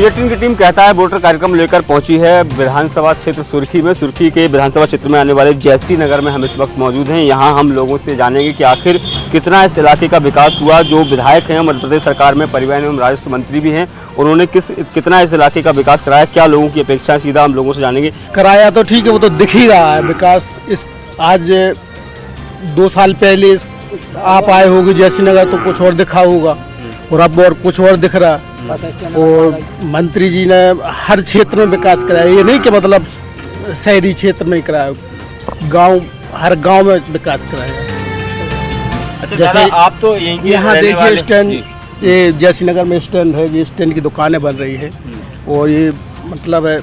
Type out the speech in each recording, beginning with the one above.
Bulletin की team कहता है वोटर कार्यक्रम लेकर पहुंची है विधानसभा क्षेत्र सुर्खी में। सुर्खी के विधानसभा क्षेत्र में आने वाले जैसी नगर में हम इस वक्त मौजूद हैं। यहां हम लोगों से जानेंगे कि आखिर कितना इस इलाके का विकास हुआ। जो विधायक हैं मध्य प्रदेश सरकार में परिवहन एवं राजस्व मंत्री भी हैं, उन्होंने कितना इस इलाके का विकास कराया, क्या लोगों की अपेक्षा, सीधा हम लोगों से जानेंगे। कराया तो ठीक है, वो तो दिख ही रहा है विकास। इस आज 2 साल पहले आप आए होगे जैसी नगर तो कुछ और दिखा होगा, और अब और कुछ और दिख रहा है। और मंत्री जी ने हर क्षेत्र में विकास कराया। ये नहीं कि मतलब शहरी क्षेत्र में कराया, हर गांव में विकास कराया। अच्छा, जैसे आप तो यहाँ देखिए स्टैंड, ये जैसी नगर में स्टैंड है, ये स्टैंड की दुकानें बन रही है। और ये मतलब है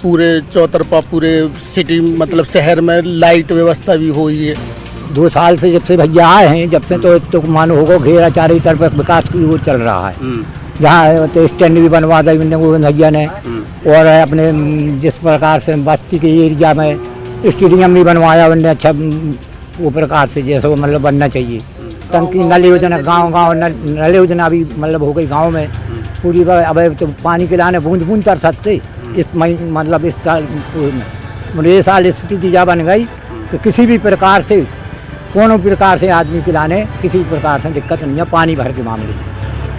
पूरे चौतरफा पूरे सिटी मतलब शहर में लाइट व्यवस्था भी हुई है। 2 साल से जब से भैया आए हैं, जब से तो मानो होगा घेरा चारों तरफ विकास की वो चल रहा है। जहाँ तो स्टैंड भी बनवा दी भैया ने, और अपने जिस प्रकार से बस्ती के एरिया में स्टेडियम भी बनवाया उन्होंने, अच्छा वो प्रकार से जैसे वो मतलब बनना चाहिए। टंकी नल योजना गाँव नल योजना भी मतलब हो गई गाँव में पूरी। अब तो पानी के लाने बूंद बूंद तर सकते इस मतलब इस साल में ये साल स्थिति जा बन गई कि किसी भी प्रकार से कोनो प्रकार से आदमी के लाने किसी प्रकार से दिक्कत नहीं है पानी भर के मामले।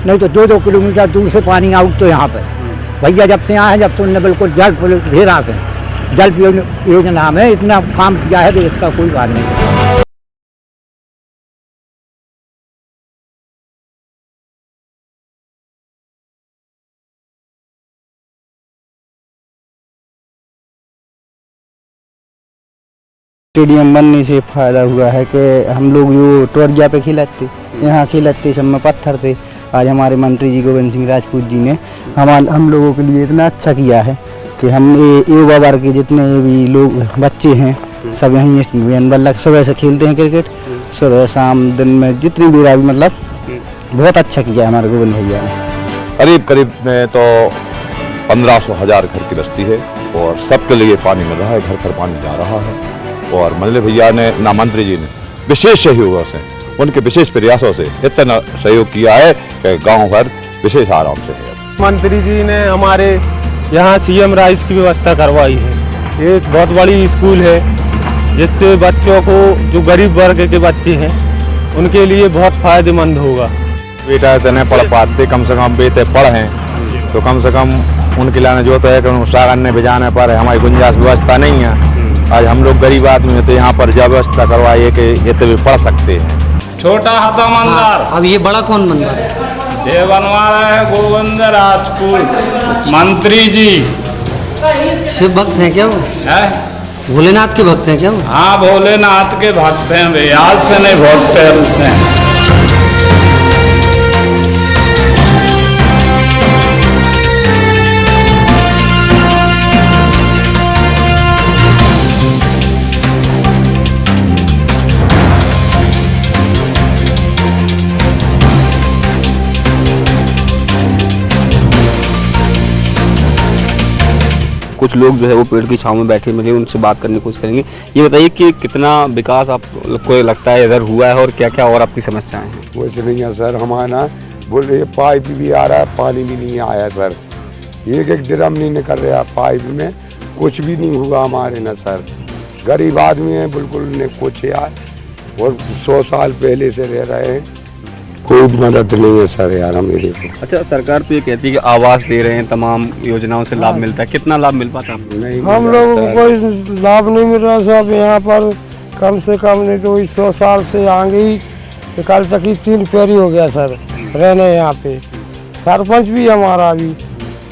नहीं तो 2-2 किलोमीटर दूर से पानी आउट तो यहाँ पर भैया जब से आए, जब से उन्होंने बिल्कुल जल घेरा से जल योजना में इतना काम किया है कि इसका कोई बात नहीं। स्टेडियम बनने से फ़ायदा हुआ है कि हम लोग जो टोरिया पे खिलाते, यहाँ खिलाते सब में पत्थर थे। आज हमारे मंत्री जी गोविंद सिंह राजपूत जी ने हम लोगों के लिए इतना अच्छा किया है कि हम युवा वर्ग के जितने भी लोग बच्चे हैं सब यहीं बल्लक सुबह से खेलते हैं क्रिकेट, सुबह शाम दिन में जितनी भी रात मतलब बहुत अच्छा किया हमारे गोविंद भैया ने। करीब में तो 1500-1000 घर की बस्ती है और सबके लिए पानी मिल रहा है, घर घर पानी जा रहा है। और मंत्री भैया ने ना मंत्री जी ने विशेष सहयोग से, उनके विशेष प्रयासों से इतना सहयोग किया है कि गांव भर विशेष आराम से है। मंत्री जी ने हमारे यहाँ सीएम राइस की व्यवस्था करवाई है। एक बहुत बड़ी स्कूल है जिससे बच्चों को जो गरीब वर्ग के बच्चे हैं उनके लिए बहुत फायदेमंद होगा। बेटा इतने पढ़ पाते, कम से कम बेटे पढ़ें तो कम से कम उनके लाने जो तो है कि सागन ने भिजाने पर हमारी गुंजाइश व्यवस्था नहीं है। आज हम लोग गरीब आदमी हैं तो यहाँ पर व्यवस्था करवाइए कि ये तो भी पढ़ सकते हैं। छोटा हाथा मंदिर। अब ये बड़ा कौन बनवा रहा है? ये बनवा रहा है गोविंद राजपूत मंत्री जी। शिव भक्त हैं क्या वो? है भोलेनाथ के भक्त हैं क्या वो? हाँ, भोलेनाथ के भक्त हैं वे, आज से नहीं बहुत पहले से। कुछ लोग जो है वो पेड़ की छांव में बैठे मिले, उनसे बात करने की कोशिश करेंगे। ये बताइए कि कितना विकास आपको लगता है इधर हुआ है और क्या क्या और आपकी समस्याएं हैं? कुछ नहीं है सर, हमारा बोल रहे पाइप भी आ रहा है, पानी भी नहीं आया सर। एक ड्रम नहीं निकल रहा पाइप में, कुछ भी नहीं हुआ हमारे ना सर। गरीब आदमी है बिल्कुल ने कुछ यार, और 100 साल पहले से रह रहे हैं, कोई मदद नहीं है सर यार मेरे को। अच्छा, सरकार तो ये कहती है कि आवास दे रहे हैं, तमाम योजनाओं से लाभ मिलता है, कितना लाभ मिल पाता है? नहीं, हम लोगों को कोई लाभ नहीं मिल रहा सब यहाँ पर। कम से कम नहीं तो 100 साल से आगे ही कल तक ही 3 फेरी हो गया सर रहने यहाँ पे। सरपंच भी हमारा अभी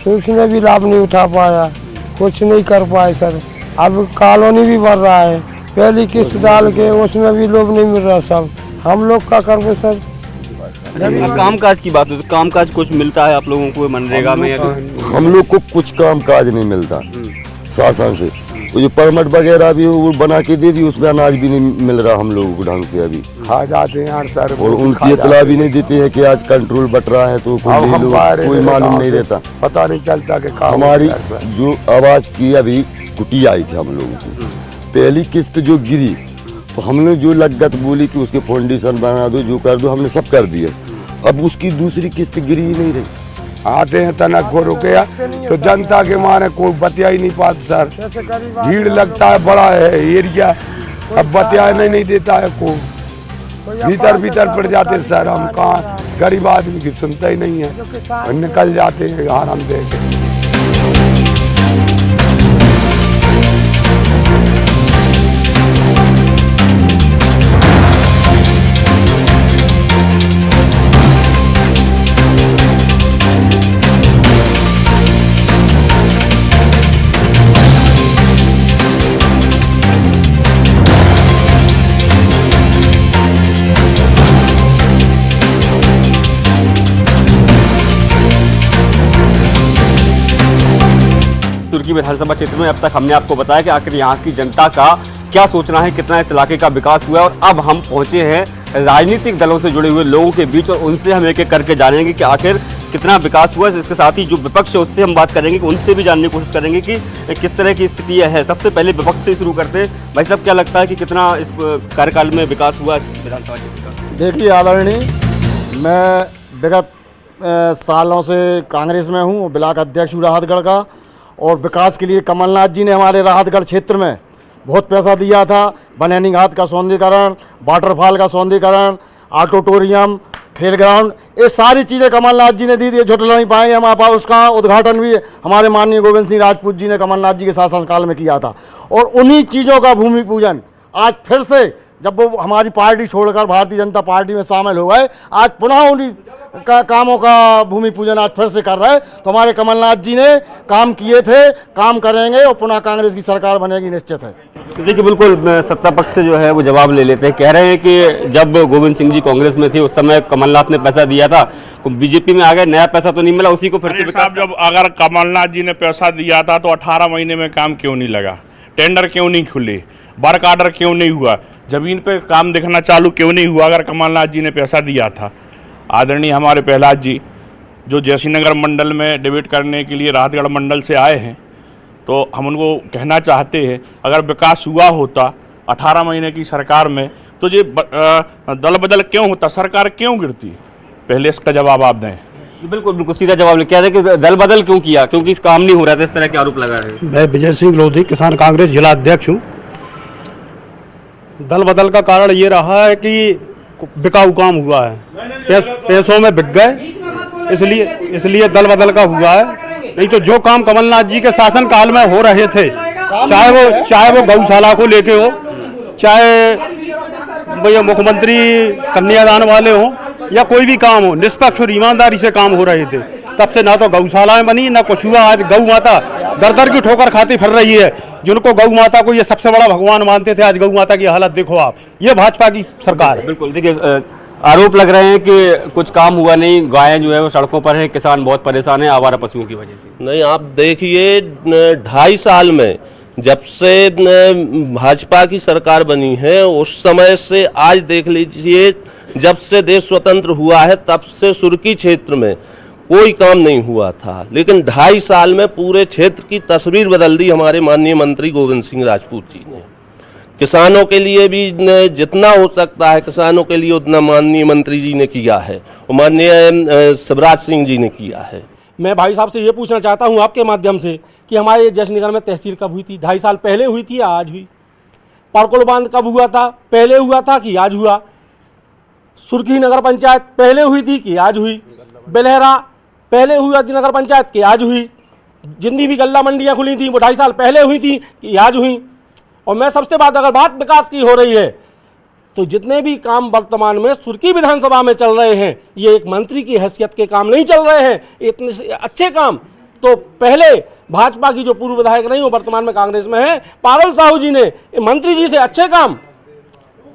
तो उसने भी लाभ नहीं उठा पाया, कुछ नहीं कर पाए सर। अब कॉलोनी भी बढ़ रहा है, पहली किस्त डाल के उसमें भी लोग नहीं मिल रहा सब। हम लोग क्या करते सर? काम काज की बात हो तो काम काज कुछ मिलता है आप लोगों को मनरेगा में? हम लोग को कुछ काम काज नहीं मिलता शासन से। वो जो परमिट वगैरह भी वो बना के दे दी, उसमें अनाज भी नहीं मिल रहा हम लोगों को ढंग से अभी। खा जाते हैं यार सर, और उनकी इतला भी नहीं देते हैं कि आज कंट्रोल बट रहा है तो कोई मालूम नहीं रहता, पता नहीं चलता कि हमारी जो आवाज की अभी कुटी आई थी हम लोगों को। पहली किस्त जो गिरी तो हमने जो लागत बोली कि उसके फाउंडेशन बना दो, जो कर दो, हमने सब कर दिया। अब उसकी दूसरी किस्त गिरी ही नहीं रही। आते हैं तनक को रुपया, तो जनता के माने कोई बतिया ही नहीं पाता सर। भीड़ लगता है, बड़ा है एरिया, अब बतिया नहीं देता है को, भीतर पड़ जाते सर। हम कहाँ गरीब आदमी की सुनता ही नहीं है, निकल जाते हैं आराम दे के। तुर्की विधानसभा क्षेत्र में अब तक हमने आपको बताया कि आखिर यहाँ की जनता का क्या सोचना है, कितना इस इलाके का विकास हुआ है। और अब हम पहुंचे हैं राजनीतिक दलों से जुड़े हुए लोगों के बीच और उनसे हम एक एक करके जानेंगे कि आखिर कितना विकास हुआ है। इसके साथ ही जो विपक्ष है उससे हम बात करेंगे कि उनसे भी जानने की कोशिश करेंगे कि किस तरह की स्थिति है। सबसे पहले विपक्ष से शुरू करते हैं। भाई साहब, क्या लगता है कि कितना इस कार्यकाल में विकास हुआ इस विधानसभा क्षेत्र का? देखिए आदरणीय, मैं विगत सालों से कांग्रेस में हूँ, ब्लॉक अध्यक्ष हूँ राहतगढ़ का। और विकास के लिए कमलनाथ जी ने हमारे राहतगढ़ क्षेत्र में बहुत पैसा दिया था। बनैनी घाट का सौंदर्यीकरण, वाटरफॉल का सौंदर्यीकरण, ऑडिटोरियम, खेल ग्राउंड, ये सारी चीज़ें कमलनाथ जी ने दी थी। झुटल नहीं पाएंगे हम आप। उसका उद्घाटन भी हमारे माननीय गोविंद सिंह राजपूत जी ने कमलनाथ जी के शासनकाल में किया था। और उन्हीं चीज़ों का भूमि पूजन आज फिर से, जब वो हमारी पार्टी छोड़कर भारतीय जनता पार्टी में शामिल हो गए, आज पुनः उन्हीं कामों का भूमि पूजन आज फिर से कर रहे हैं। तो हमारे कमलनाथ जी ने काम किए थे, काम करेंगे और पुनः कांग्रेस की सरकार बनेगी, निश्चित है। देखिए, बिल्कुल सत्ता पक्ष से जो है वो जवाब ले लेते हैं। कह रहे हैं कि जब गोविंद सिंह जी कांग्रेस में थे उस समय कमलनाथ ने पैसा दिया था, बीजेपी में आ गए, नया पैसा तो नहीं मिला, उसी को फिर से विकास। जब अगर कमलनाथ जी ने पैसा दिया था तो 18 महीने में काम क्यों नहीं लगा? टेंडर क्यों नहीं खुले? वर्क ऑर्डर क्यों नहीं हुआ? जमीन पे काम दिखना चालू क्यों नहीं हुआ अगर कमलनाथ जी ने पैसा दिया था? आदरणीय हमारे प्रहलाद जी जो जयसिंहनगर मंडल में डिबेट करने के लिए राहतगढ़ मंडल से आए हैं, तो हम उनको कहना चाहते हैं अगर विकास हुआ होता 18 महीने की सरकार में तो ये दल बदल क्यों होता, सरकार क्यों गिरती? पहले इसका जवाब आप दें। बिल्कुल बिल्कुल सीधा जवाब ले। कह रहे कि दल बदल क्यों किया? क्योंकि इस काम नहीं हो रहा था, इस तरह के आरोप लगा रहे हैं। मैं विजय सिंह लोधी, किसान कांग्रेस जिला अध्यक्ष हूँ। दल बदल का कारण ये रहा है कि बिकाऊ काम हुआ है, पैसों में बिक गए, इसलिए दल बदल का हुआ है। नहीं तो जो काम कमलनाथ जी के शासन काल में हो रहे थे, चाहे वो गौशाला को लेके हो, चाहे भैया मुख्यमंत्री कन्यादान वाले हो, या कोई भी काम हो, निष्पक्ष और ईमानदारी से काम हो रहे थे। तब से ना तो गौशालाएं बनी ना कुछ हुआ। आज गौ माता दर दर की ठोकर खाती फिर रही है। जिनको गौ माता को ये सबसे बड़ा भगवान मानते थे, आज गौ माता की हालत देखो आप। ये भाजपा की सरकार है। बिल्कुल। देखिए, आरोप लग रहे हैं कि कुछ काम हुआ नहीं, गायें जो है वो सड़कों पर हैं, किसान बहुत परेशान हैं आवारा पशुओं की वजह से। नहीं, आप देखिए 2.5 साल में जब से भाजपा की सरकार बनी है उस समय से आज देख लीजिए, जब से देश स्वतंत्र हुआ है तब से सुर्खी क्षेत्र में कोई काम नहीं हुआ था, लेकिन 2.5 साल में पूरे क्षेत्र की तस्वीर बदल दी हमारे माननीय मंत्री गोविंद सिंह राजपूत जी ने। किसानों के लिए भी जितना हो सकता है किसानों के लिए उतना माननीय मंत्री जी ने किया है और माननीय शिवराज सिंह जी ने किया है। मैं भाई साहब से ये पूछना चाहता हूँ आपके माध्यम से कि हमारे जयसिंहनगर में तहसील कब हुई थी? 2.5 साल पहले हुई थी या आज हुई? पारकोल बांध कब हुआ था? पहले हुआ था कि आज हुआ? सुर्खी नगर पंचायत पहले हुई थी कि आज हुई? बेलहरा पहले हुई थी नगर पंचायत की आज हुई? जितनी भी गल्ला मंडियाँ खुली थी वो 2.5 साल पहले हुई थी कि आज हुई? और मैं सबसे अगर बात विकास की हो रही है तो जितने भी काम वर्तमान में सुर्खी विधानसभा में चल रहे हैं, ये एक मंत्री की हैसियत के काम नहीं चल रहे हैं। इतने अच्छे काम तो पहले भाजपा की जो पूर्व विधायक नहीं वो वर्तमान में कांग्रेस में है, पारुल साहू जी ने मंत्री जी से अच्छे काम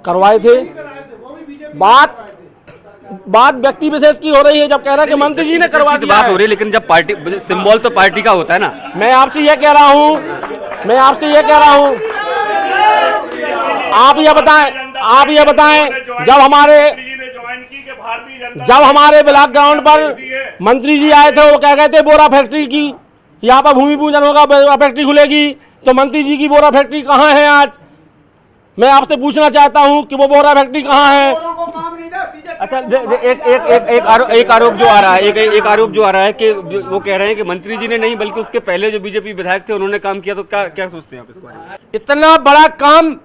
करवाए थे। बात व्यक्ति विशेष की हो रही है जब कह रहा है कि मंत्री जी ने करवा दिया बात हो रही है, लेकिन जब पार्टी सिंबल तो पार्टी का होता है ना। मैं आपसे ये कह रहा हूँ आप ये बताएं जब हमारे ब्लॉक ग्राउंड पर मंत्री जी आए थे वो कह गए थे बोरा फैक्ट्री की यहाँ पर भूमि पूजन होगा, बोरा फैक्ट्री खुलेगी, तो मंत्री जी की बोरा फैक्ट्री कहाँ है आज? मैं आपसे पूछना चाहता हूँ कि वो बोरा फैक्ट्री कहाँ है? अच्छा एक आरोप जो आ रहा है एक आरोप जो आ रहा है कि वो कह रहे हैं कि मंत्री जी ने नहीं बल्कि उसके पहले जो बीजेपी विधायक थे उन्होंने काम किया, तो क्या सोचते हैं आप इस बारे में? इतना बड़ा काम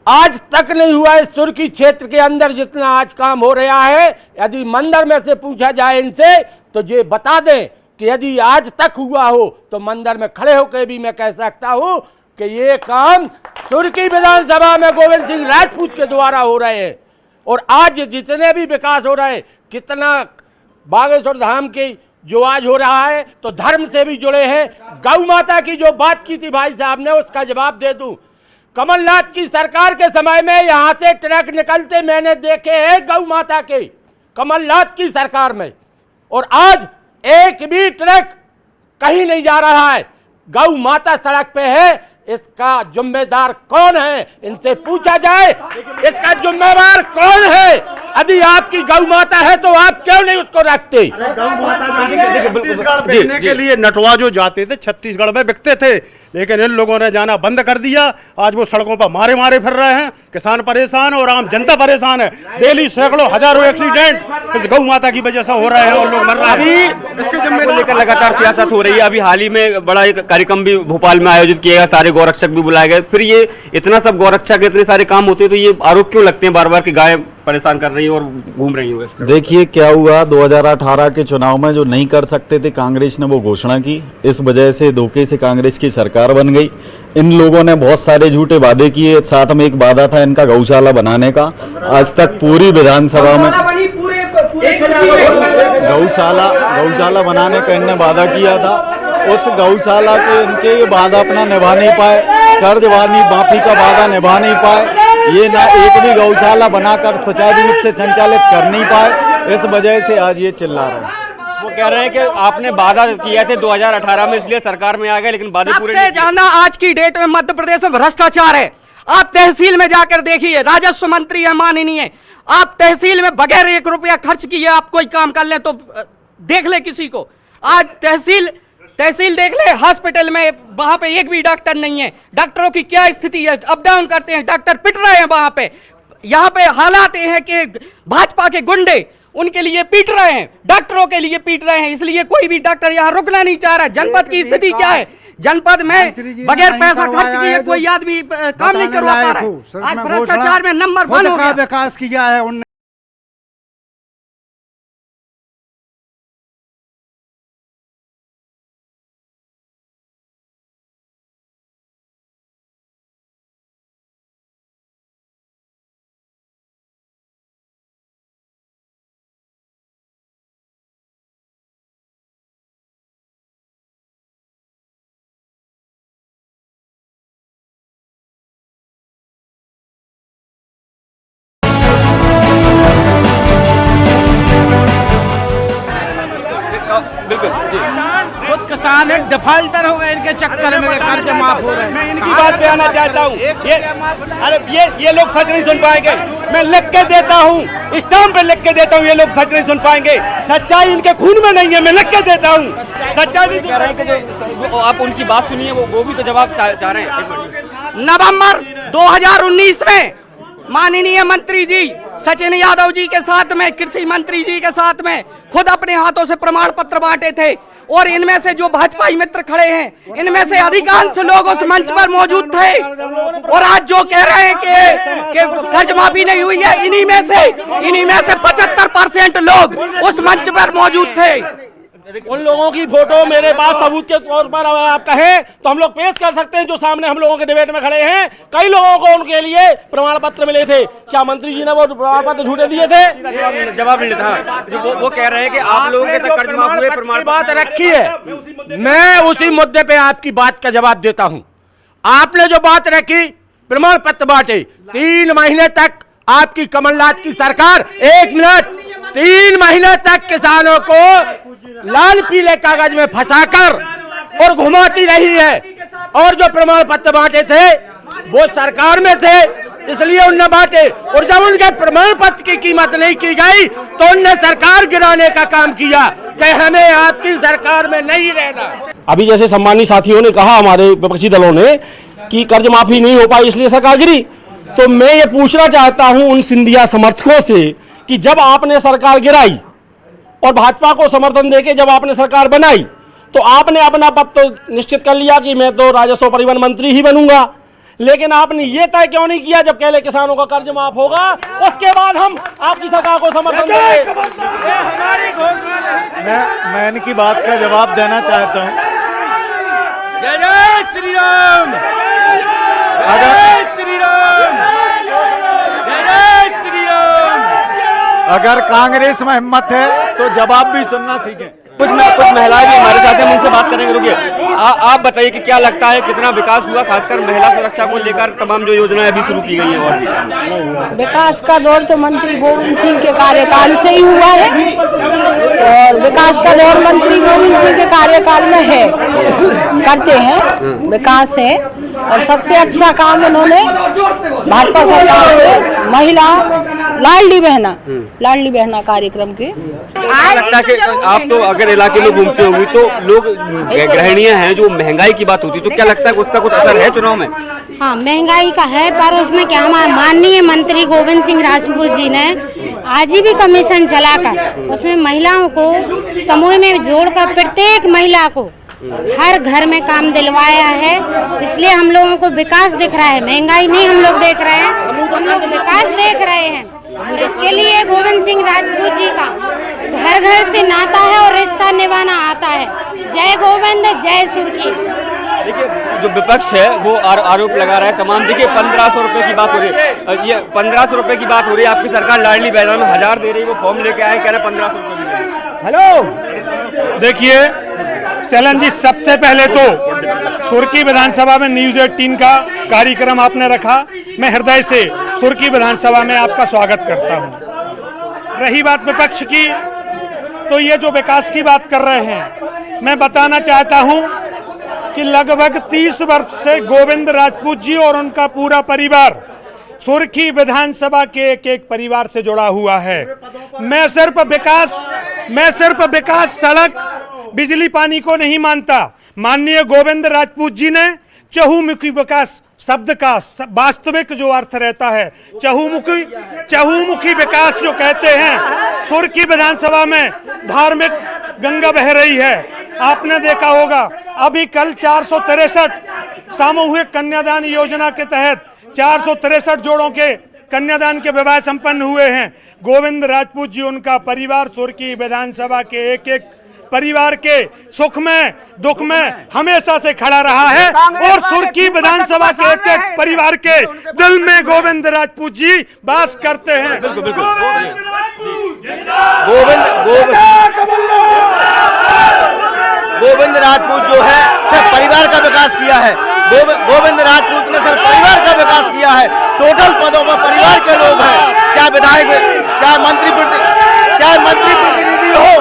आज तक नहीं हुआ है सुर्खी क्षेत्र के अंदर जितना आज काम हो रहा है। यदि मंदिर में से पूछा जाए इनसे तो ये बता दें कि यदि आज तक हुआ हो तो मंदिर में खड़े होकर भी मैं कह सकता हूं कि ये काम सुर्खी विधानसभा में गोविंद सिंह राजपूत के द्वारा हो रहे हैं। और आज जितने भी विकास हो रहे हैं, कितना बागेश्वर धाम की जो आज हो रहा है तो धर्म से भी जुड़े हैं। गौ माता की जो बात की थी भाई साहब ने, उसका जवाब दे दूं। कमलनाथ की सरकार के समय में यहाँ से ट्रक निकलते मैंने देखे हैं गौ माता के, कमलनाथ की सरकार में, और आज एक भी ट्रक कहीं नहीं जा रहा है। गौ माता सड़क पे है, इसका जिम्मेदार कौन है? इनसे पूछा जाए इसका जिम्मेदार कौन है? यदि आपकी गौ माता है तो आप क्यों नहीं उसको रखते? छत्तीसगढ़ बेचने के लिए नटवा जो जाते थे छत्तीसगढ़ में बिकते थे, लेकिन इन लोगों ने जाना बंद कर दिया। आज वो सड़कों पर मारे मारे फिर रहे हैं, किसान परेशान और आम जनता परेशान है। डेली सैकड़ों हजारों एक्सीडेंट इस गौ माता की वजह से हो रहे हैं और लोग मर रहे हैं। इसके जिम्मेदार लेकर लगातार सियासत हो रही है। अभी हाल ही में बड़ा एक कार्यक्रम भी भोपाल में आयोजित किया गया, सारे गौरक्षक भी बुलाए गए। फिर ये इतना सब गौरक्षक इतने सारे काम होते हैं तो ये आरोप क्यों लगते हैं बार बार कि गाय परेशान कर रही है और घूम रही है? देखिए क्या हुआ, 2018 के चुनाव में जो नहीं कर सकते थे कांग्रेस ने वो घोषणा की, इस वजह से धोखे से कांग्रेस की सरकार बन गई। इन लोगों ने बहुत सारे झूठे वादे किए, साथ में एक वादा था इनका गौशाला बनाने का। आज तक पूरी विधानसभा में गौशाला बनाने का इनने वादा किया था, उस गौशाला के इनके ये वादा अपना निभा नहीं पाए, कर्ज माफी का वादा निभा नहीं पाए, ये ना एक भी गौशाला बनाकर सुचारू रूप से संचालित कर नहीं पाए। इस वजह से आज ये चिल्ला रहे हैं। वो कह रहे हैं कि आपने वादा किया थे 2018 में, इसलिए सरकार में आ गए, लेकिन वादे पूरे सबसे ज्यादा आज की डेट में मध्य प्रदेश में भ्रष्टाचार है। आप तहसील में जाकर देखिए, राजस्व मंत्री है माननीय, आप तहसील में बगैर 1 रुपया खर्च किए आप कोई काम कर ले तो देख ले किसी को। आज तहसील देख ले, हॉस्पिटल में वहां पे एक भी डॉक्टर नहीं है। डॉक्टरों की क्या स्थिति है, अप डाउन करते हैं, डॉक्टर पिट रहे हैं वहां पे। यहाँ पे हालात ये है कि भाजपा के गुंडे उनके लिए पीट रहे हैं, डॉक्टरों के लिए पीट रहे हैं, इसलिए कोई भी डॉक्टर यहाँ रुकना नहीं चाह रहा। जनपद की स्थिति क्या है? जनपद में बगैर पैसा खर्च किए कोई आदमी काम नहीं करवा पा रहा है। आज भ्रष्टाचार में नंबर 1 हो गया। विकास किया है उन्होंने। बिल्कुल खुद किसान है, डिफाल्टर हो गए इनके चक्कर में, कर्ज माफ हो रहे हैं। मैं इनकी बात पे आना चाहता हूँ। ये लोग सच नहीं सुन पाएंगे। मैं लिख के देता हूँ, स्टाम्प पे लिख के देता हूँ, ये लोग सच नहीं सुन पाएंगे। सच्चाई इनके खून में नहीं है, मैं लिख के देता हूँ। सच्चाई नहीं कह रहे हैं कि जो आप उनकी बात सुनिए, वो भी तो जवाब चाह रहे हैं। नवंबर 2019 में माननीय मंत्री जी सचिन यादव जी के साथ में, कृषि मंत्री जी के साथ में खुद अपने हाथों से प्रमाण पत्र बांटे थे, और इनमें से जो भाजपाई मित्र खड़े हैं इनमें से अधिकांश लोग उस मंच पर मौजूद थे। और आज जो कह रहे हैं कि कर्ज माफी नहीं हुई है, इन्हीं में से 75% लोग उस मंच पर मौजूद थे। उन लोगों की फोटो मेरे पास सबूत के तौर पर आप कहें तो हम लोग पेश कर सकते हैं, जो सामने हम लोगों के डिबेट में खड़े हैं। कई लोगों को उनके लिए प्रमाण पत्र मिले थे। क्या मंत्री जी ने वो प्रमाण पत्र झूठे दिए थे? जवाब नहीं देता। जो वो कह रहे हैं कि आप लोगों के तक कर्ज माफ हुए, प्रमाण बात रखी है, मैं उसी मुद्दे पे आपकी बात का जवाब देता हूं। आपने जो बात रखी, प्रमाण पत्र बांटे, 3 महीने तक आपकी कमलनाथ की सरकार, 1 मिनट, 3 महीने तक किसानों को लाल पीले कागज में फंसाकर और घुमाती रही है। और जो प्रमाण पत्र बांटे थे वो सरकार में थे, इसलिए उनने बांटे। और जब उनके प्रमाण पत्र की कीमत नहीं की गई तो उनने सरकार गिराने का काम किया कि हमें आपकी सरकार में नहीं रहना। अभी जैसे सम्मानित साथियों ने कहा, हमारे विपक्षी दलों ने, कि कर्ज माफी नहीं हो पाई इसलिए सरकार गिरी, तो मैं ये पूछना चाहता हूं उन सिंधिया समर्थकों से कि जब आपने सरकार गिराई और भाजपा को समर्थन देके जब आपने सरकार बनाई तो आपने अपना पद तो निश्चित कर लिया कि मैं तो राजस्व परिवहन मंत्री ही बनूंगा, लेकिन आपने ये तय क्यों नहीं किया जब पहले किसानों का कर्ज माफ होगा उसके बाद हम आपकी सरकार को समर्थन देंगे। मैं इनकी बात का जवाब देना चाहता हूँ। जय जय श्री राम, जय श्री राम, जय जय श्री राम। अगर कांग्रेस में हिम्मत है तो जवाब भी सुनना सीखें। कुछ महिलाएं भी हमारे साथ हैं, हम उनसे बात करेंगे। रुकिए, आप बताइए कि क्या लगता है कितना विकास हुआ, खासकर महिला सुरक्षा को लेकर तमाम जो योजनाएं अभी शुरू की गई हैं? और विकास का दौर तो मंत्री गोविंद सिंह के कार्यकाल से ही हुआ है और विकास का दौर मंत्री गोविंद सिंह के कार्यकाल में है, करते हैं, विकास है। और सबसे अच्छा काम उन्होंने भाजपा सरकार से महिला लाडली बहना कार्यक्रम के। लगता है कि आप तो अगर इलाके में घूमते होंगे तो लोग गृहिणियां हैं, जो महंगाई की बात होती है, तो क्या लगता है कि उसका कुछ असर है चुनाव में? हाँ, महंगाई का है, पर उसमें क्या हमारे माननीय मंत्री गोविंद सिंह राजपूत जी ने आजीवी कमीशन चलाकर उसमें महिलाओं को समूह में जोड़कर प्रत्येक महिला को हर घर में काम दिलवाया है। इसलिए हम लोगों को विकास दिख रहा है, महंगाई नहीं हम लोग देख रहे हैं, हम लोग विकास देख रहे हैं। और इसके लिए गोविंद सिंह राजपूत जी का घर घर से नाता है और रिश्ता निभाना आता है। जय गोविंद, जय सुर्खी। देखिए, जो विपक्ष है वो आरोप लगा रहा है तमाम। देखिए, 1500 रुपए की बात हो रही है, ये 1500 रुपए की बात हो रही है। आपकी सरकार लाडली बहना में 1000 दे रही है, वो फॉर्म लेके आए, कह रहे 1500 रुपए मिलेंगे। हेलो, देखिए चलन जी, सबसे पहले तो सुर्खी विधानसभा में न्यूज 18 का कार्यक्रम आपने रखा, मैं हृदय से सुर्खी विधानसभा में आपका स्वागत करता हूं। रही बात विपक्ष की, तो ये जो विकास की बात कर रहे हैं, मैं बताना चाहता हूं कि लगभग 30 वर्ष से गोविंद राजपूत जी और उनका पूरा परिवार सुर्खी विधानसभा के एक एक परिवार से जुड़ा हुआ है। मैं सिर्फ विकास, सड़क, बिजली, पानी को नहीं मानता। माननीय गोविंद राजपूत जी ने चहुमुखी विकास शब्द का वास्तविक जो अर्थ रहता है, चहुमुखी विकास जो कहते हैं, सुर्खी विधानसभा में धार्मिक गंगा बह रही है। आपने देखा होगा अभी कल 463 सामूहिक कन्यादान योजना के तहत 463 जोड़ों के कन्यादान के विवाह संपन्न हुए हैं। गोविंद राजपूत जी, उनका परिवार सुर्खी विधानसभा के एक एक परिवार के सुख में दुख में हमेशा से खड़ा रहा है और सुर्खी विधानसभा के एक एक परिवार के दिल में गोविंद राजपूत जी वास करते हैं। गोविंद राजपूत जो है सिर्फ परिवार का विकास किया है। गोविंद राजपूत ने सिर्फ परिवार का विकास किया है। टोटल पदों पर परिवार के लोग हैं, चाहे विधायक, चाहे मंत्री प्रतिनिधि हो,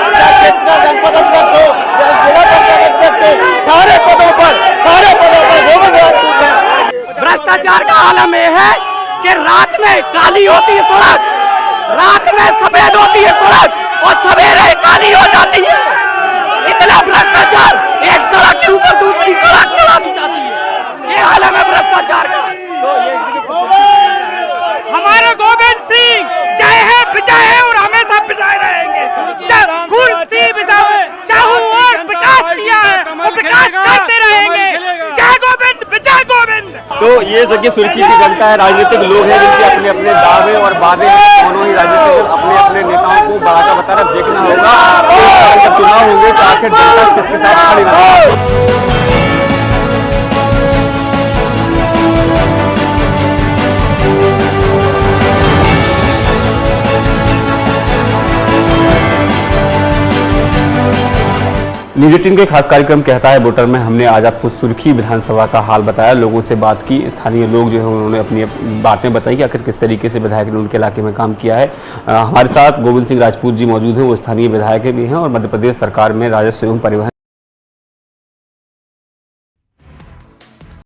चाहे क्षेत्र का जनपद अध्यक्ष हो, जिला पंचायत अध्यक्ष हो, सारे पदों पर गोविंद राजपूत है। भ्रष्टाचार का आलम यह है कि रात में काली होती है सड़क, रात में सफेद होती है सड़क और सवेरे काली हो जाती है। इतना भ्रष्टाचार, एक सड़क के ऊपर दूसरी सड़क चला दी जाती है, ये आलम है भ्रष्टाचार का। हमारे गोविंद सिंह जय है, विजय है और हमेशा विजय रहेंगे। विकास किया है और विकास करते रहेंगे। जय गोविंद, विजय गोविंद। तो ये देखिए, सुर्खी की जनता है, राजनीतिक लोग हैं जिनके अपने अपने दावे और वादे हैं। दोनों ही राजनीतिक अपने अपने नेताओं को बढ़ाकर बता रहे। देखना होगा जब चुनाव होंगे तो आखिर जनता किसके साथ खड़ी रहेगी। न्यूज 18 के खास कार्यक्रम कहता है वोटर में हमने आज आपको सुर्खी विधानसभा का हाल बताया, लोगों से बात की। स्थानीय लोग जो है उन्होंने अपनी बातें बताई कि आखिर किस तरीके से विधायक ने उनके इलाके में काम किया है। हमारे साथ गोविंद सिंह राजपूत जी मौजूद हैं, वो स्थानीय विधायक भी हैं और मध्य प्रदेश सरकार में राजस्व एवं परिवहन